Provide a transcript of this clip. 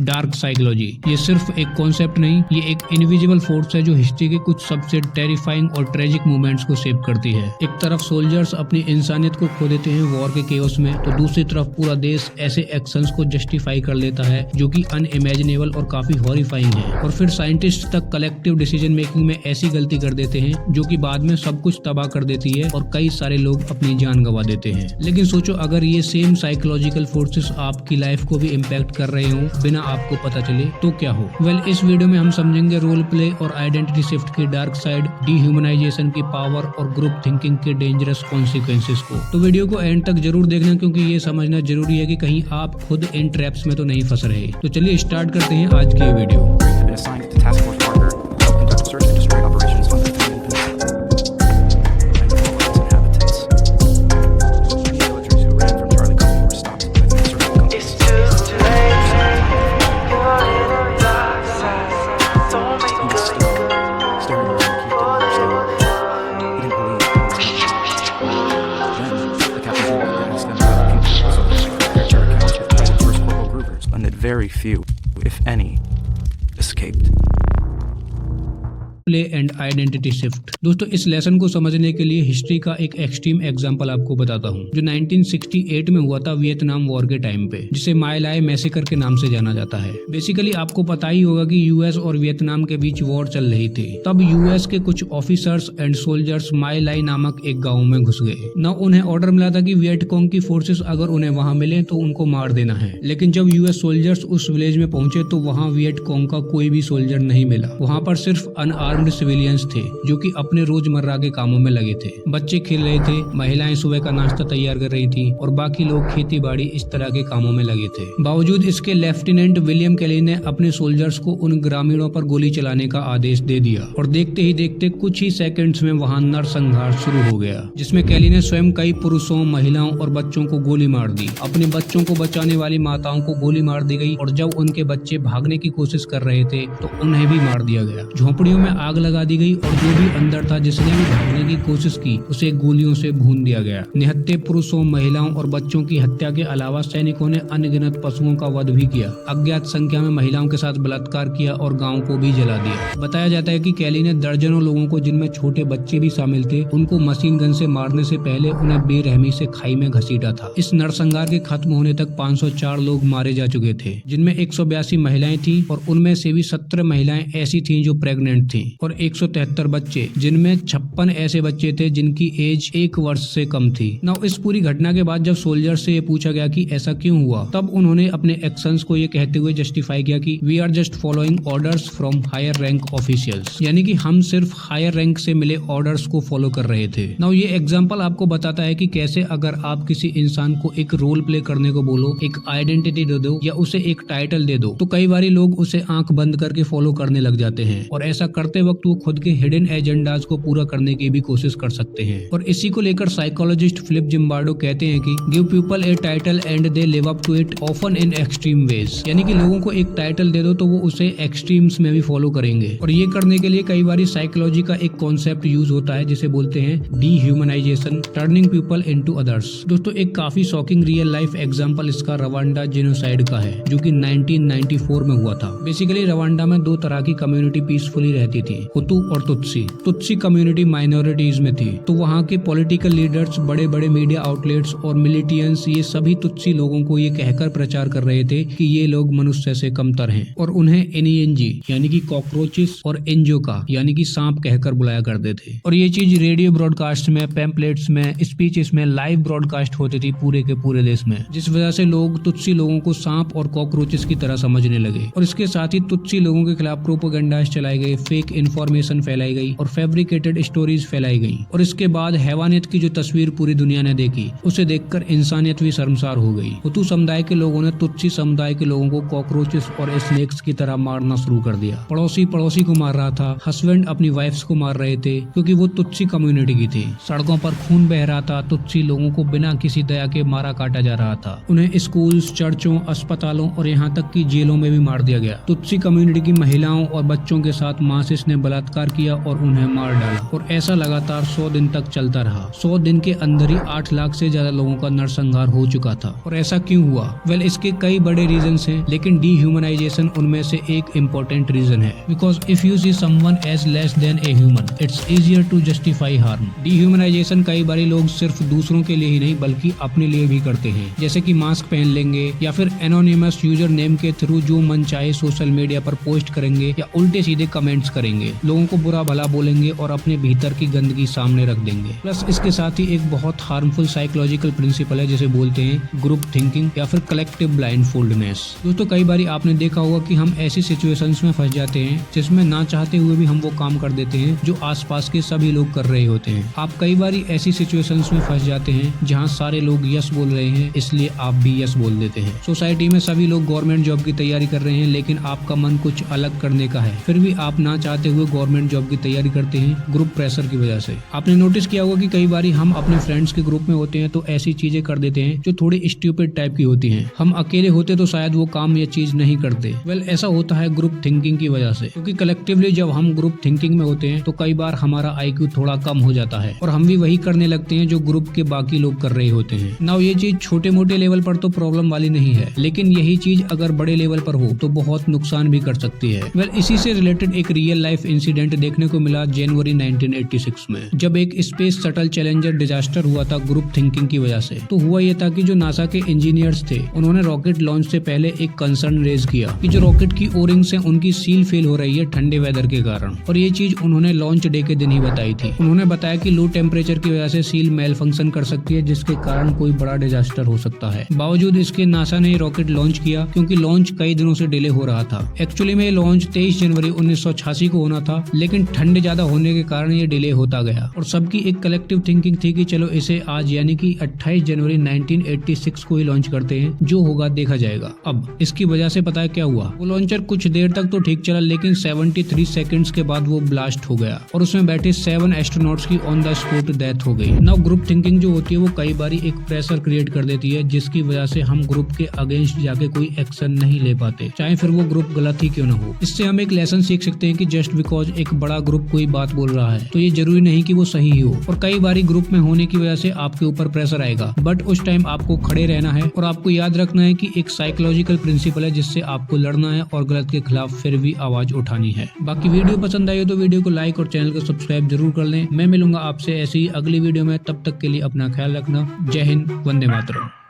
Dark psychology. ये सिर्फ एक कॉन्सेप्ट नहीं, ये एक इनविजिबल फोर्स है जो हिस्ट्री के कुछ सबसे टेरिफाइंग और ट्रेजिक मोमेंट्स को शेप करती है। एक तरफ सोल्जर्स अपनी इंसानियत को खो देते हैं वॉर के केओस में, तो दूसरी तरफ पूरा देश ऐसे एक्शंस को जस्टिफाई कर लेता है जो कि अनइमेजिनेबल और काफी हॉरिफाइंग है। और फिर साइंटिस्ट तक कलेक्टिव डिसीजन मेकिंग में ऐसी गलती कर देते हैं जो कि बाद में सब कुछ तबाह कर देती है और कई सारे लोग अपनी जान गंवा देते हैं। लेकिन सोचो, अगर ये सेम साइकोलॉजिकल फोर्सेस आपकी लाइफ को भी इम्पैक्ट कर रहे हो बिना आपको पता चले, तो क्या हो? इस वीडियो में हम समझेंगे रोल प्ले और आइडेंटिटी शिफ्ट की डार्क साइड, डिह्यूमनाइजेशन की पावर और ग्रुप थिंकिंग के डेंजरस कॉन्सिक्वेंसेस को। तो वीडियो को एंड तक जरूर देखना, क्योंकि ये समझना जरूरी है कि कहीं आप खुद इन ट्रैप्स में तो नहीं फंस रहे। तो चलिए स्टार्ट करते हैं आज की ये video. Very few, if any, escaped. Play and identity shift. दोस्तों, इस लेसन को समझने के लिए हिस्ट्री का एक एक्सट्रीम एग्जांपल आपको बताता हूँ जो 1968 में हुआ था वियतनाम वॉर के टाइम पे, जिसे माय लाई मैसेकर के नाम से जाना जाता है। बेसिकली आपको पता ही होगा कि यूएस और वियतनाम के बीच वॉर चल रही थी। तब यूएस के कुछ ऑफिसर्स एंड सोल्जर्स माय लाई नामक एक गाँव में घुस गए। न उन्हें ऑर्डर मिला था कि वियटकॉन्ग की फोर्सेस अगर उन्हें वहाँ मिले तो उनको मार देना है, लेकिन जब यूएस सोल्जर्स उस विलेज में पहुंचे तो वहाँ वियटकॉन्ग का कोई भी सोल्जर नहीं मिला। वहाँ पर सिर्फ अनआर्म्ड सिविलियंस थे जो कि अपने रोजमर्रा के कामों में लगे थे। बच्चे खेल रहे थे, महिलाएं सुबह का नाश्ता तैयार कर रही थी और बाकी लोग खेती बाड़ी इस तरह के कामों में लगे थे। बावजूद इसके लेफ्टिनेंट विलियम कैली ने अपने सोल्जर्स को उन ग्रामीणों पर गोली चलाने का आदेश दे दिया और देखते ही देखते कुछ ही सेकंड्स में वहां नरसंहार शुरू हो गया, जिसमें कैली ने स्वयं कई पुरुषों, महिलाओं और बच्चों को गोली मार दी। अपने बच्चों को बचाने वाली माताओं को गोली मार दी गई और जब उनके बच्चे भागने की कोशिश कर रहे थे तो उन्हें भी मार दिया गया। झोपड़ियों में आग लगा दी गई और जो भी अंदर था जिसने भी भागने की कोशिश की उसे गोलियों से भून दिया गया। निहत्थे पुरुषों, महिलाओं और बच्चों की हत्या के अलावा सैनिकों ने अनगिनत पशुओं का वध भी किया, अज्ञात संख्या में महिलाओं के साथ बलात्कार किया और गांव को भी जला दिया। बताया जाता है कि कैली ने दर्जनों लोगों को, जिनमें छोटे बच्चे भी शामिल थे, उनको मशीन गन से मारने से पहले उन्हें बेरहमी से खाई में घसीटा था। इस नरसंहार के खत्म होने तक 504 लोग मारे जा चुके थे, जिनमें 182 महिलाएं थी और उनमें से भी 17 महिलाएं ऐसी थी जो प्रेग्नेंट थी और 173 बच्चे, जिनमें 56 ऐसे बच्चे थे जिनकी एज 1 वर्ष से कम थी। नाउ इस पूरी घटना के बाद जब सोल्जर से ये पूछा गया कि ऐसा क्यों हुआ, तब उन्होंने अपने एक्शंस को ये कहते हुए जस्टिफाई किया कि we are just following orders from higher rank officials, यानी कि हम सिर्फ हायर रैंक से मिले ऑर्डर्स को फॉलो कर रहे थे। नाउ ये एग्जांपल आपको बताता है कि कैसे अगर आप किसी इंसान को एक रोल प्ले करने को बोलो, एक आइडेंटिटी दे दो या उसे एक टाइटल दे दो, तो कई बारी लोग उसे आंख बंद करके फॉलो करने लग जाते हैं और ऐसा करते वक्त वो खुद के हिडन एजेंडाज को पूरा करने की भी कोशिश कर सकते हैं। और इसी को लेकर साइकोलॉजिस्ट फिलिप जिम्बार्डो कहते हैं कि give people a title and they live up to it often in extreme ways, यानी कि लोगों को एक टाइटल दे दो तो वो उसे एक्सट्रीम्स में भी फॉलो करेंगे। और ये करने के लिए कई बार साइकोलॉजी का एक कॉन्सेप्ट यूज होता है जिसे बोलते हैं dehumanisation, turning people into others. दोस्तों, एक काफी शॉकिंग रियल लाइफ एग्जांपल इसका रवांडा जेनोसाइड का है, जो कि 1994 में हुआ था। बेसिकली रवांडा में दो तरह की कम्युनिटी पीसफुली रहती थी, हुतू और तुत्सी कम्युनिटी माइनॉरिटीज में थी। तो वहाँ के पॉलिटिकल लीडर्स, बड़े बड़े मीडिया आउटलेट्स और मिलिटियंस ये सभी तुत्सी लोगों को ये कहकर प्रचार कर रहे थे कि ये लोग मनुष्य से कमतर हैं और उन्हें एनईएनजी यानी कि कॉकरोचेस और एंजोका यानी कि सांप कहकर बुलाया करते थे। और ये चीज रेडियो ब्रॉडकास्ट में, पैम्पलेट्स में, स्पीचेस में लाइव ब्रॉडकास्ट होती थी पूरे के पूरे देश में, जिस वजह से लोग तुत्सी लोगों को सांप और कॉकरोचेस की तरह समझने लगे। और इसके साथ ही तुत्सी लोगों के खिलाफ प्रोपेगेंडा चलाए गए, फेक इन्फॉर्मेशन फैलाई गई और फैब्रिकेटेड स्टोरीज फैलाई गई। और इसके बाद हैवानियत की जो तस्वीर पूरी दुनिया ने देखी, उसे देखकर इंसानियत भी शर्मसार हो गई। हुतू समुदाय के लोगों ने तुत्सी समुदाय के लोगों को कॉकरोचेस और स्नेक्स की तरह मारना शुरू कर दिया। पड़ोसी को मार रहा था, हस्बैंड अपनी वाइफ्स को मार रहे थे क्योंकि वो तुत्सी कम्युनिटी की थी। सड़कों पर खून बह रहा था, तुत्सी लोगों को बिना किसी दया के मारा काटा जा रहा था। उन्हें स्कूल्स, चर्चों, अस्पतालों और यहाँ तक कि जेलों में भी मार दिया गया। तुत्सी कम्युनिटी की महिलाओं और बच्चों के साथ मास जिसने बलात्कार किया और उन्हें मार डाला, और ऐसा लगातार 100 दिन तक चलता रहा। 100 दिन के अंदर ही 8 लाख से ज्यादा लोगों का नरसंहार हो चुका था। और ऐसा क्यों हुआ? वेल, इसके कई बड़े रीजंस हैं, लेकिन डीह्यूमनाइजेशन उनमें से एक इम्पोर्टेंट रीजन है। Because if you see someone as less than a human, it's easier to justify harm. Dehumanization कई बारी लोग सिर्फ दूसरों के लिए ही नहीं बल्कि अपने लिए भी करते हैं, जैसे कि मास्क पहन लेंगे या फिर एनोनिमस यूजर नेम के थ्रू जो मन चाहे सोशल मीडिया पर पोस्ट करेंगे या उल्टे सीधे कमेंट्स करेंगे, लोगों को बुरा भला बोलेंगे और अपने भीतर की गंदगी सामने रख देंगे। प्लस इसके साथ ही एक बहुत हार्मफुल साइकोलॉजिकल प्रिंसिपल है जिसे बोलते हैं ग्रुप थिंकिंग या फिर कलेक्टिव ब्लाइंडफोल्डनेस। दोस्तों, कई बार आपने देखा होगा कि हम ऐसी सिचुएशंस में फंस जाते हैं जिसमें ना चाहते हुए भी हम वो काम कर देते हैं जो आसपास के सभी लोग कर रहे होते हैं। आप कई बार ऐसी सिचुएशंस में फंस जाते हैं जहाँ सारे लोग यस बोल रहे हैं, इसलिए आप भी यस बोल देते हैं। सोसाइटी में सभी लोग गवर्नमेंट जॉब की तैयारी कर रहे हैं, लेकिन आपका मन कुछ अलग करने का है, फिर भी आप ना चाहते हुए गवर्नमेंट जॉब की तैयारी करते हैं ग्रुप प्रेशर की वजह से। आपने नोटिस किया होगा कि कई बार हम अपने फ्रेंड्स के ग्रुप में होते हैं तो ऐसी चीजें कर देते हैं जो थोड़ी स्टूपिड टाइप की होती हैं। हम अकेले होते तो शायद वो काम या चीज नहीं करते। वेल, ऐसा होता है ग्रुप थिंकिंग की वजह से, क्योंकि कलेक्टिवली जब हम ग्रुप थिंकिंग में होते हैं तो कई बार हमारा IQ थोड़ा कम हो जाता है और हम भी वही करने लगते हैं जो ग्रुप के बाकी लोग कर रहे होते हैं। नाउ ये चीज छोटे मोटे लेवल पर तो प्रॉब्लम वाली नहीं है, लेकिन यही चीज अगर बड़े लेवल पर हो तो बहुत नुकसान भी कर सकती है। वेल, इसी से रिलेटेड एक रियल लाइफ इंसिडेंट देखने को मिला जनवरी 1986 में, जब एक स्पेस शटल चैलेंजर डिजास्टर हुआ था ग्रुप थिंकिंग की वजह से। तो हुआ ये था कि जो नासा के इंजीनियर्स थे उन्होंने रॉकेट लॉन्च से पहले एक कंसर्न रेज किया कि जो रॉकेट की ओरिंग से उनकी सील फेल हो रही है ठंडे वेदर के कारण, और ये चीज उन्होंने लॉन्च डे के दिन ही बताई थी। उन्होंने बताया कि लो टेम्परेचर की वजह से सील मेल फंक्शन कर सकती है, जिसके कारण कोई बड़ा डिजास्टर हो सकता है। बावजूद इसके नासा ने रॉकेट लॉन्च किया क्योंकि लॉन्च कई दिनों से डिले हो रहा था। एक्चुअली में लॉन्च 23 जनवरी 1986 को होना था, लेकिन ठंड ज्यादा होने के कारण ये डिले होता गया। और सबकी एक कलेक्टिव थिंकिंग थी कि चलो इसे आज यानी कि 28 जनवरी 1986 को ही लॉन्च करते हैं, जो होगा देखा जाएगा। अब इसकी वजह से पता है क्या हुआ? वो लॉन्चर कुछ देर तक तो ठीक चला, लेकिन 73 सेकंड्स के बाद वो ब्लास्ट हो गया और उसमें बैठे 7 एस्ट्रोनॉट्स की ऑन द स्पॉट डेथ हो गई। नाउ ग्रुप थिंकिंग जो होती है वो कई बार एक प्रेशर क्रिएट कर देती है, जिसकी वजह से हम ग्रुप के अगेंस्ट जाके कोई एक्शन नहीं ले पाते, चाहे फिर वो ग्रुप गलत ही क्यों न हो। इससे हम एक लेसन सीख सकते हैं कि जस्ट बिकॉज एक बड़ा ग्रुप कोई बात बोल रहा है तो ये जरूरी नहीं कि वो सही ही हो। और कई बार ग्रुप में होने की वजह से आपके ऊपर प्रेशर आएगा, बट उस टाइम आपको खड़े रहना है और आपको याद रखना है कि एक साइकोलॉजिकल प्रिंसिपल है जिससे आपको लड़ना है और गलत के खिलाफ फिर भी आवाज उठानी है। बाकी वीडियो पसंद आई हो तो वीडियो को लाइक और चैनल को सब्सक्राइब जरूर कर लें। मैं मिलूंगा आपसे ऐसी अगली वीडियो में, तब तक के लिए अपना ख्याल रखना। जय हिंद, वंदे मातरम।